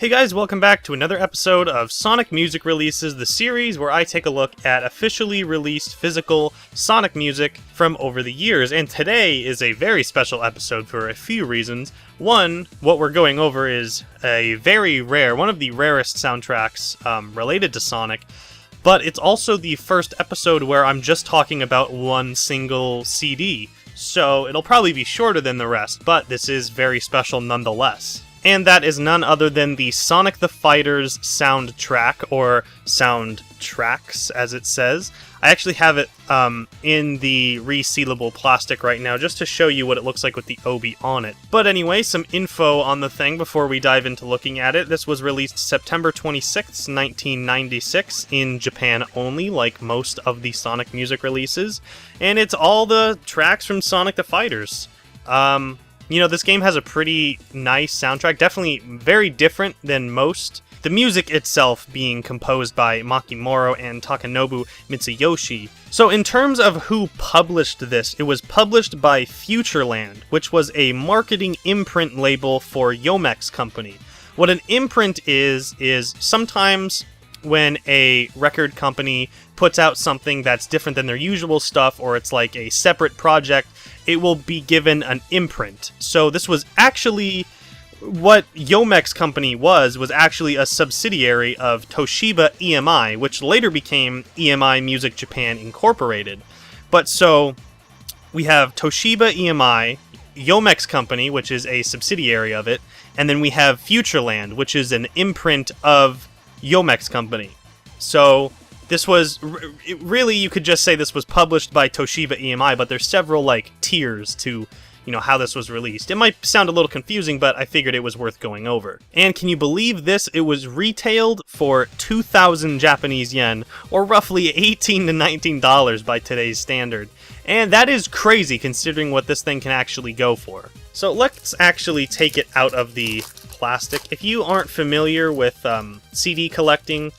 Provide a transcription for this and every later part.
Hey guys, welcome back to another episode of Sonic Music Releases, the series where I take a look at officially released physical Sonic music from over the years, and today is a very special episode for a few reasons. One, what we're going over is a very rare, one of the rarest soundtracks related to Sonic, but it's also the first episode where I'm just talking about one single CD, so it'll probably be shorter than the rest, but this is very special nonetheless. And that is none other than the Sonic the Fighters soundtrack, or soundtracks, as it says. I actually have it in the resealable plastic right now, just to show you what it looks like with the Obi on it. But anyway, some info on the thing before we dive into looking at it. This was released September 26th, 1996, in Japan only, like most of the Sonic music releases. And it's all the tracks from Sonic the Fighters. You know, this game has a pretty nice soundtrack, definitely very different than most. The music itself being composed by Makimura and Takanobu Mitsuyoshi. So in terms of who published this, it was published by Futureland, which was a marketing imprint label for Yomex Company. What an imprint is sometimes when a record company puts out something that's different than their usual stuff, or it's like a separate project, it will be given an imprint. So this was actually what Yomex Company was actually a subsidiary of Toshiba EMI, which later became EMI Music Japan Incorporated. But so we have Toshiba EMI, Yomex Company, which is a subsidiary of it, and then we have Futureland, which is an imprint of Yomex Company. So this was, really, you could just say this was published by Toshiba EMI, but there's several, like, tiers to, you know, how this was released. It might sound a little confusing, but I figured it was worth going over. And can you believe this? It was retailed for 2,000 Japanese yen, or roughly $18 to $19 by today's standard. And that is crazy, considering what this thing can actually go for. So let's actually take it out of the plastic. If you aren't familiar with CD collecting,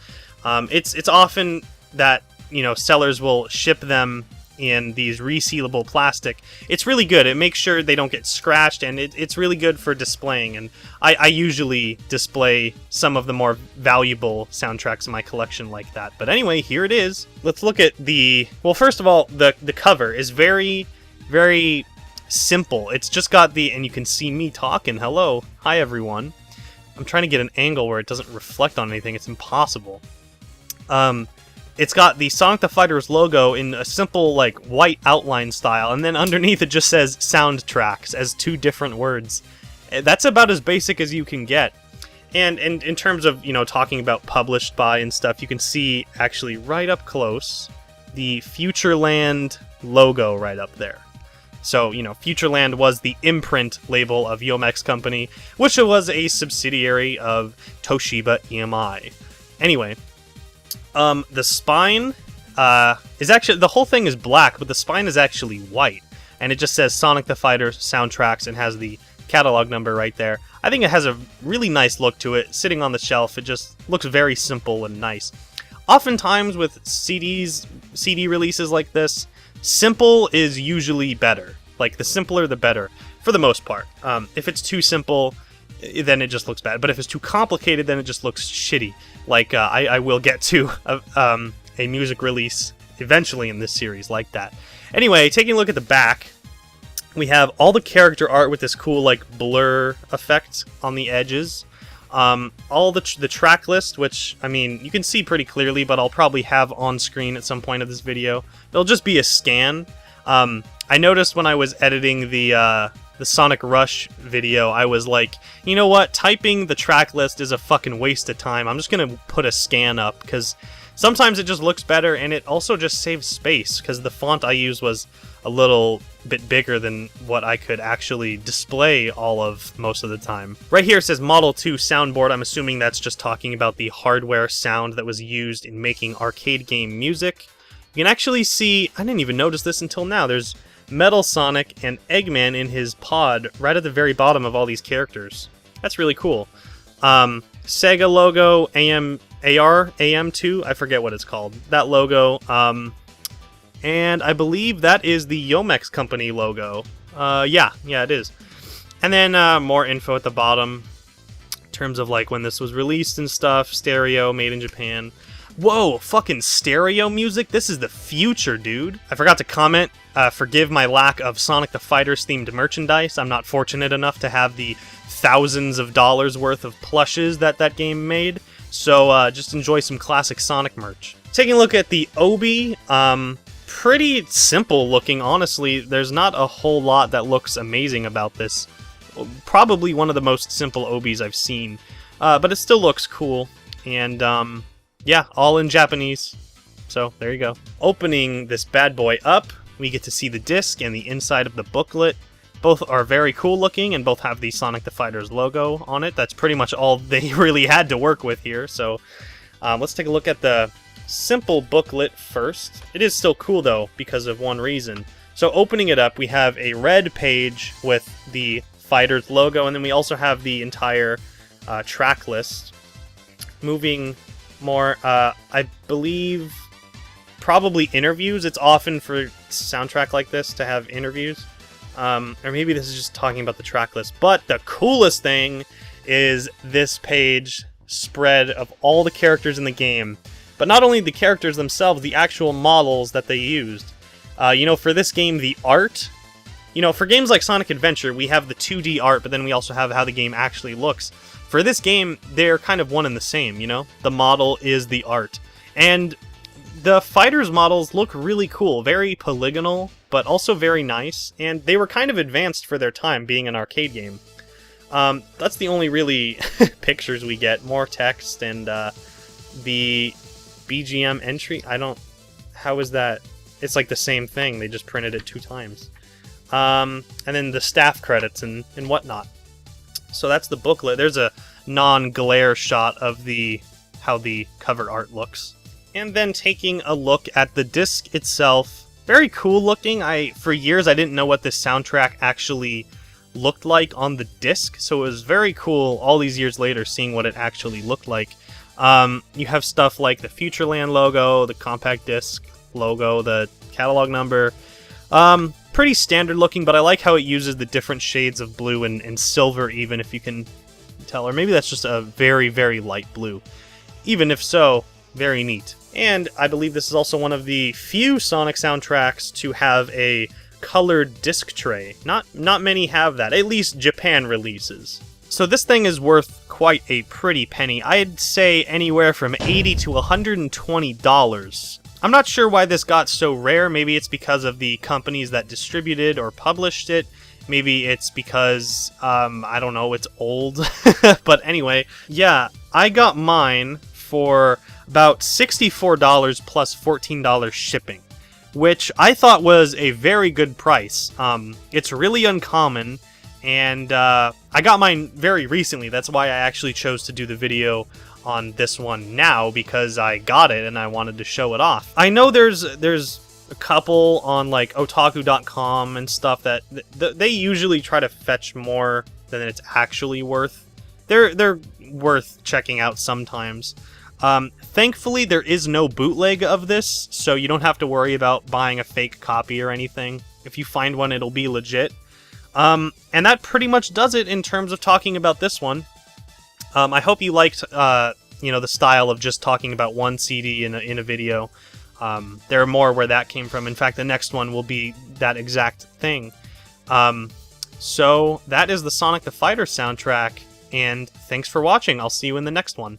it's often that, you know, sellers will ship them in these resealable plastic. It's really good. It makes sure they don't get scratched, and it's really good for displaying. And I usually display some of the more valuable soundtracks in my collection like that. But anyway, here it is. Let's look at the... Well, first of all, the cover is very, very simple. It's just got the... And you can see me talking. Hello. Hi, everyone. I'm trying to get an angle where it doesn't reflect on anything. It's impossible. It's got the Sonic the Fighters logo in a simple, like, white outline style, and then underneath it just says soundtracks as two different words. That's about as basic as you can get. And in terms of, you know, talking about published by and stuff, you can see actually right up close the Futureland logo right up there. So, you know, Futureland was the imprint label of Yomex Company, which was a subsidiary of Toshiba EMI. Anyway, the spine is actually, the whole thing is black, but the spine is actually white, and it just says Sonic the Fighters soundtracks and has the catalog number right there. I think it has a really nice look to it. Sitting on the shelf, it just looks very simple and nice. Oftentimes with CD releases like this, simple is usually better. Like, the simpler the better, for the most part. If it's too simple, then it just looks bad. But if it's too complicated, then it just looks shitty. Like, I will get to a music release eventually in this series like that. Anyway, taking a look at the back, we have all the character art with this cool, like, blur effect on the edges. All the track list, which, I mean, you can see pretty clearly, but I'll probably have on screen at some point of this video. It'll just be a scan. I noticed when I was editing the Sonic Rush video, I was like, you know what, typing the track list is a fucking waste of time. I'm just gonna put a scan up, because sometimes it just looks better, and it also just saves space, because the font I used was a little bit bigger than what I could actually display all of most of the time. Right here it says Model 2 soundboard. I'm assuming that's just talking about the hardware sound that was used in making arcade game music. You can actually see, I didn't even notice this until now, there's Metal Sonic and Eggman in his pod right at the very bottom of all these characters. That's really cool. Sega logo, AM2, I forget what it's called. That logo. And I believe that is the Yomex Company logo. Yeah, it is. And then more info at the bottom. terms of like when this was released and stuff. Stereo, made in Japan. Whoa, fucking stereo music? This is the future, dude. I forgot to comment. Forgive my lack of Sonic the Fighters themed merchandise. I'm not fortunate enough to have the thousands of dollars worth of plushes that game made. So just enjoy some classic Sonic merch. Taking a look at the Obi, pretty simple looking, honestly. There's not a whole lot that looks amazing about this. Probably one of the most simple Obis I've seen. But it still looks cool. And yeah, all in Japanese. So there you go. Opening this bad boy up, we get to see the disc and the inside of the booklet. Both are very cool looking and both have the Sonic the Fighters logo on it. That's pretty much all they really had to work with here. So let's take a look at the simple booklet first. It is still cool though because of one reason. So opening it up, we have a red page with the Fighters logo, and then we also have the entire track list. Moving more, I believe, probably interviews. It's often for soundtrack like this to have interviews. Or maybe this is just talking about the track list. But the coolest thing is this page spread of all the characters in the game. But not only the characters themselves, the actual models that they used. You know, for this game, the art... You know, for games like Sonic Adventure, we have the 2D art, but then we also have how the game actually looks. For this game, they're kind of one and the same, you know? The model is the art. And the fighters models look really cool. Very polygonal, but also very nice. And they were kind of advanced for their time, being an arcade game. That's the only really pictures we get. More text and the BGM entry. How is that? It's like the same thing. They just printed it 2 times. And then the staff credits and whatnot. So that's the booklet. There's a non-glare shot of how the cover art looks. And then taking a look at the disc itself. Very cool looking. For years I didn't know what this soundtrack actually looked like on the disc, so it was very cool all these years later seeing what it actually looked like. You have stuff like the Futureland logo, the compact disc logo, the catalog number. Pretty standard looking, but I like how it uses the different shades of blue and silver, even, if you can tell. Or maybe that's just a very, very light blue. Even if so, very neat. And I believe this is also one of the few Sonic soundtracks to have a colored disc tray. Not many have that, at least Japan releases. So this thing is worth quite a pretty penny. I'd say anywhere from $80 to $120. I'm not sure why this got so rare. Maybe it's because of the companies that distributed or published it. Maybe it's because, I don't know, it's old. But anyway, yeah, I got mine for about $64 plus $14 shipping, which I thought was a very good price. It's really uncommon, and I got mine very recently. That's why I actually chose to do the video on this one now, because I got it and I wanted to show it off. I know there's a couple on like otaku.com and stuff that they usually try to fetch more than it's actually worth. They're worth checking out sometimes. Thankfully there is no bootleg of this, so you don't have to worry about buying a fake copy or anything. If you find one, it'll be legit. And that pretty much does it in terms of talking about this one. I hope you liked, you know, the style of just talking about one CD in a video. There are more where that came from. In fact, the next one will be that exact thing. So that is the Sonic the Fighter soundtrack, and thanks for watching. I'll see you in the next one.